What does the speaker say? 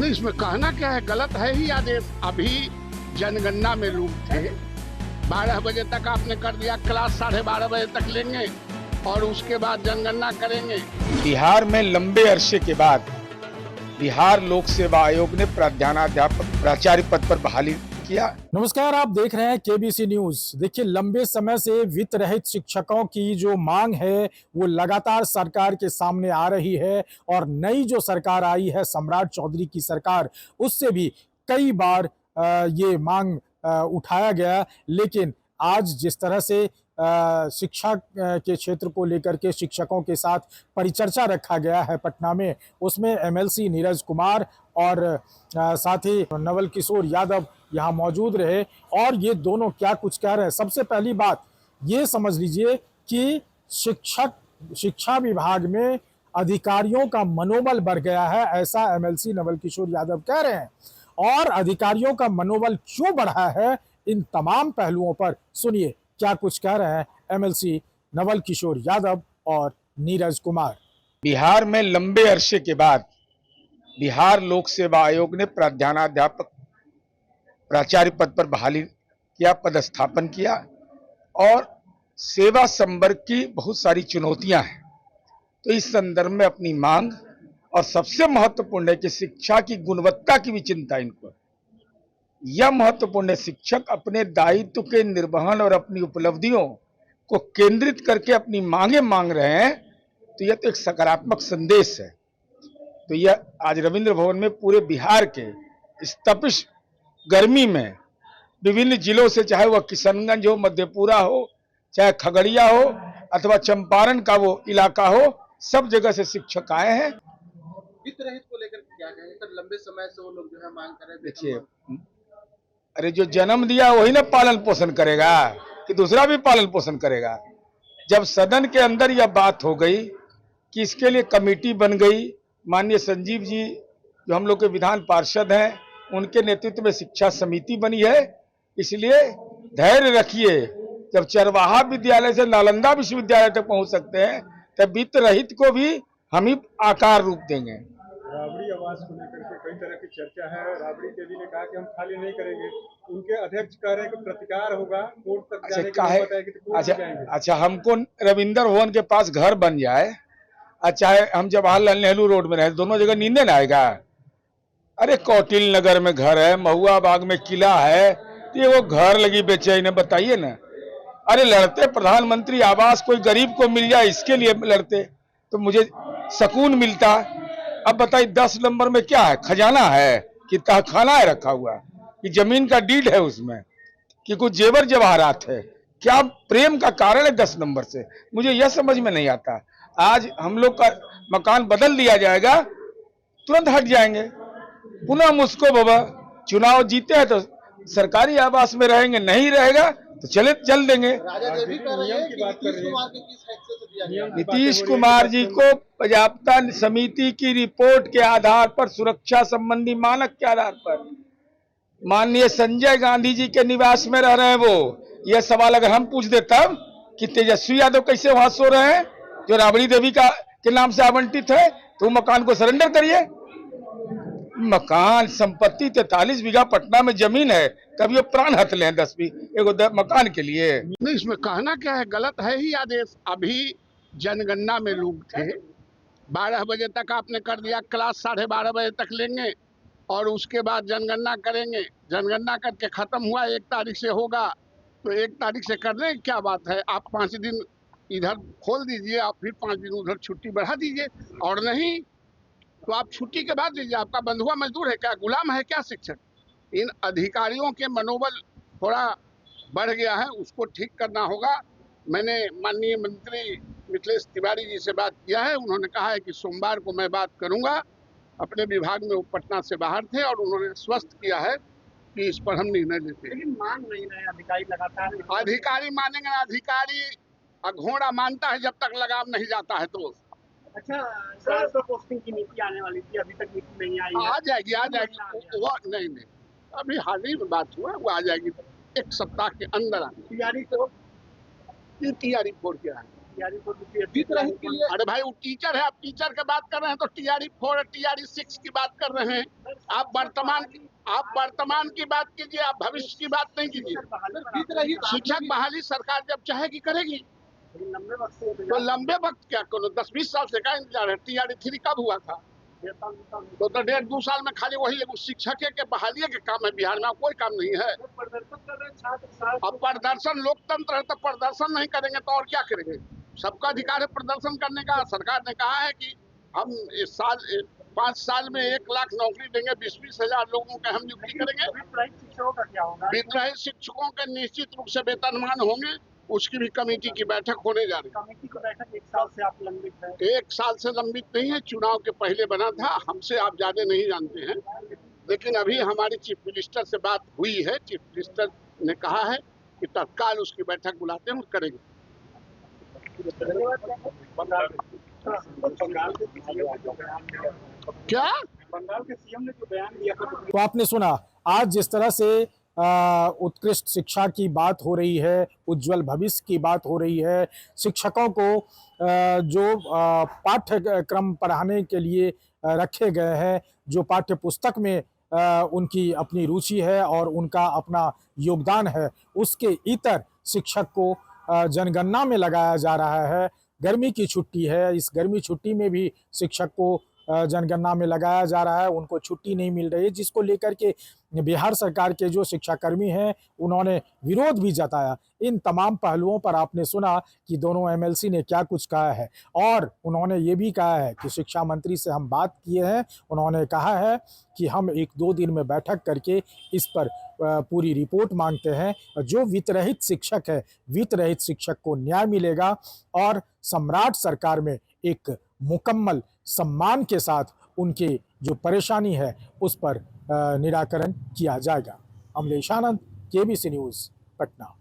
नहीं, इसमें कहना क्या है, गलत है ही आदेश। अभी जनगणना में लोग थे, 12 बजे तक आपने कर दिया, क्लास 12:30 बजे तक लेंगे और उसके बाद जनगणना करेंगे। बिहार में लंबे अरसे के बाद बिहार लोक सेवा आयोग ने प्रधानाध्यापक प्राचार्य पद पर बहाली किया। नमस्कार, आप देख रहे हैं केबीसी न्यूज। देखिए, लंबे समय से वित्त रहित शिक्षकों की जो मांग है वो लगातार सरकार के सामने आ रही है और नई जो सरकार आई है सम्राट चौधरी की सरकार, उससे भी कई बार ये मांग उठाया गया। लेकिन आज जिस तरह से शिक्षा के क्षेत्र को लेकर के शिक्षकों के साथ परिचर्चा रखा गया है पटना में, उसमें एमएलसी नीरज कुमार और साथ ही नवल किशोर यादव यहाँ मौजूद रहे और ये दोनों क्या कुछ कह रहे हैं। सबसे पहली बात ये समझ लीजिए कि शिक्षा विभाग में अधिकारियों का मनोबल बढ़ गया है, ऐसा एमएलसी नवल किशोर यादव कह रहे हैं। और अधिकारियों का मनोबल क्यों बढ़ा है, इन तमाम पहलुओं पर सुनिए क्या कुछ कह रहे हैं एमएलसी नवल किशोर यादव और नीरज कुमार। बिहार में लंबे अरसे के बाद बिहार लोक सेवा आयोग ने प्रधानाध्यापक प्राचार्य पद पर बहाली किया, पदस्थापन किया और सेवा संवर्ग की बहुत सारी चुनौतियां हैं। तो इस संदर्भ में अपनी मांग और सबसे महत्वपूर्ण है कि शिक्षा की गुणवत्ता की भी चिंता इनको। यह महत्वपूर्ण है, शिक्षक अपने दायित्व के निर्वहन और अपनी उपलब्धियों को केंद्रित करके अपनी मांगे मांग रहे हैं, तो यह तो एक सकारात्मक संदेश है। तो यह आज रविंद्र भवन में पूरे बिहार के इस तपिश गर्मी में विभिन्न जिलों से, चाहे वह किशनगंज हो, मधेपुरा हो, चाहे खगड़िया हो अथवा चंपारण का वो इलाका हो, सब जगह से शिक्षक आए हैं। वित्त रहित को लेकर क्या कहेंगे सर? लंबे समय से वो लोग जो है मांग कर रहे हैं। देखिए, अरे जो जन्म दिया वही ना पालन पोषण करेगा कि दूसरा भी पालन पोषण करेगा। जब सदन के अंदर यह बात हो गई कि इसके लिए कमेटी बन गई, माननीय संजीव जी जो हम लोग के विधान पार्षद हैं, उनके नेतृत्व में शिक्षा समिति बनी है। इसलिए धैर्य रखिए, जब चरवाहा विद्यालय से नालंदा विश्वविद्यालय तक पहुंच सकते हैं, तब वित्त रहित को भी हम ही आकार रूप देंगे। राबड़ी आवास को लेकर के कई तरह की चर्चा है। राबड़ी देवी ने कहा कि हम खाली नहीं करेंगे, उनके अध्यक्ष कह रहे हैं कि प्रतिकार होगा, कोर्ट तक जाने की बात है कि कोर्ट जाएंगे। अच्छा, हमको रविंद्र भवन के पास घर बन जाए, चाहे हम जवाहरलाल नेहरू रोड में रहे, दोनों जगह नींदे ना आएगा। अरे कौटिल नगर में घर है, महुआ बाग में किला है, तो ये वो घर लगी बेचैन, बताइए ना। अरे लड़ते प्रधानमंत्री आवास कोई गरीब को मिल जाए इसके लिए लड़ते तो मुझे सुकून मिलता। अब बताइए 10 नंबर में क्या है, खजाना है कि तहखाना है रखा हुआ, कि जमीन का डीड है उसमें, कि कुछ जेवर जवाहरात है, क्या प्रेम का कारण है 10 नंबर से? मुझे यह समझ में नहीं आता। आज हम लोग का मकान बदल दिया जाएगा, तुरंत हट जाएंगे, पुनः मुझको बाबा चुनाव जीते हैं तो सरकारी आवास में रहेंगे, नहीं रहेगा तो चल देंगे। नीतीश कुमार जी को पर्याप्ता समिति की रिपोर्ट के आधार पर, सुरक्षा संबंधी मानक के आधार पर, माननीय संजय गांधी जी के निवास में रह रहे हैं वो। यह सवाल अगर हम पूछ दे तब कि तेजस्वी यादव कैसे वहां सो रहे हैं जो राबड़ी देवी के नाम से आवंटित है, तो मकान को सरेंडर करिए। मकान संपत्ति 43 बीघा पटना में जमीन है, कभी वो प्राण हथ लें 10 मकान के लिए। नहीं, इसमें कहना क्या है, गलत है ही आदेश। अभी जनगणना में लोग थे, 12 बजे तक आपने कर दिया, क्लास 12:30 बजे तक लेंगे और उसके बाद जनगणना करेंगे। जनगणना करके खत्म हुआ, 1 तारीख से होगा, तो 1 तारीख से करने की क्या बात है? आप 5 दिन इधर खोल दीजिए, आप फिर 5 दिन उधर छुट्टी बढ़ा दीजिए, और नहीं तो आप छुट्टी के बाद दीजिए। आपका बंधुआ मजदूर है क्या, गुलाम है क्या शिक्षक? इन अधिकारियों के मनोबल थोड़ा बढ़ गया है, उसको ठीक करना होगा। मैंने माननीय मंत्री मिथिलेश तिवारी जी से बात किया है, उन्होंने कहा है कि सोमवार को मैं बात करूंगा। अपने विभाग में वो पटना से बाहर थे और उन्होंने स्वस्थ किया है कि इस पर हम निर्णय लेते हैं। लेकिन मान नहीं रहे अधिकारी लगातार। अधिकारी मानेंगे ना, अधिकारी घोड़ा मानता है जब तक लगाम नहीं जाता है। तो अच्छा सर, पोस्टिंग की नीति आने वाली थी, अभी तक नीति नहीं आई है। आ जाएगी वो नहीं, अभी हाल ही में बात हुआ, वो आ जाएगी 1 सप्ताह के अंदर। तैयारी तो तैयारी फोड़ के आए। टीआरई को वितरहित के लिए अरे भाई वो टीचर है, आप टीचर की बात कर रहे हैं तो टीआरई 4 टीआरई 6 की बात कर रहे हैं। आप वर्तमान की बात कीजिए, आप भविष्य की बात नहीं कीजिए। शिक्षक बहाली सरकार जब चाहेगी करेगी। लंबे वक्त से तो लंबे वक्त क्या करो, 10-20 साल से क्या इंतजार है? टीआरई 3 कब हुआ था? तो 1.5-2 साल में खाली वही एगो शिक्षक के बहाली के काम है बिहार में, और कोई काम नहीं है। प्रदर्शन कर रहे छात्र अब प्रदर्शन लोकतंत्र है तो प्रदर्शन नहीं करेंगे तो और क्या करेंगे? सबका अधिकार है प्रदर्शन करने का। सरकार ने कहा है कि हम इस साल 5 साल में 1 लाख नौकरी देंगे, 20-20 हजार लोगों के हम नियुक्ति करेंगे। शिक्षकों का क्या होगा? विद्रोही शिक्षकों के निश्चित रूप से वेतनमान होंगे, उसकी भी कमेटी की बैठक होने जा रही है। कमेटी की बैठक 1 साल से आप लंबित है। 1 साल से लंबित नहीं है, चुनाव के पहले बना था। हमसे आप ज्यादा नहीं जानते हैं, लेकिन अभी हमारी चीफ मिनिस्टर से बात हुई है। चीफ मिनिस्टर ने कहा है कि तत्काल उसकी बैठक बुलाते हैं, करेंगे। क्या बंगाल के सीएम ने जो बयान दिया तो आपने सुना, आज जिस तरह से उत्कृष्ट शिक्षा की बात हो रही है, उज्जवल भविष्य की बात हो रही है, शिक्षकों को जो पाठ्यक्रम पढ़ाने के लिए रखे गए हैं, जो पाठ्य पुस्तक में उनकी अपनी रुचि है और उनका अपना योगदान है, उसके इतर शिक्षक को जनगणना में लगाया जा रहा है। गर्मी की छुट्टी है, इस गर्मी छुट्टी में भी शिक्षक को जनगणना में लगाया जा रहा है, उनको छुट्टी नहीं मिल रही है, जिसको लेकर के बिहार सरकार के जो शिक्षाकर्मी हैं उन्होंने विरोध भी जताया। इन तमाम पहलुओं पर आपने सुना कि दोनों एमएलसी ने क्या कुछ कहा है, और उन्होंने ये भी कहा है कि शिक्षा मंत्री से हम बात किए हैं, उन्होंने कहा है कि हम 1-2 दिन में बैठक करके इस पर पूरी रिपोर्ट मांगते हैं। जो वित्तरहित शिक्षक है, वित्तरहित शिक्षक को न्याय मिलेगा और सम्राट सरकार में एक मुकम्मल सम्मान के साथ उनकी जो परेशानी है उस पर निराकरण किया जाएगा। अमलेश आनंद, केबीसी न्यूज़, पटना।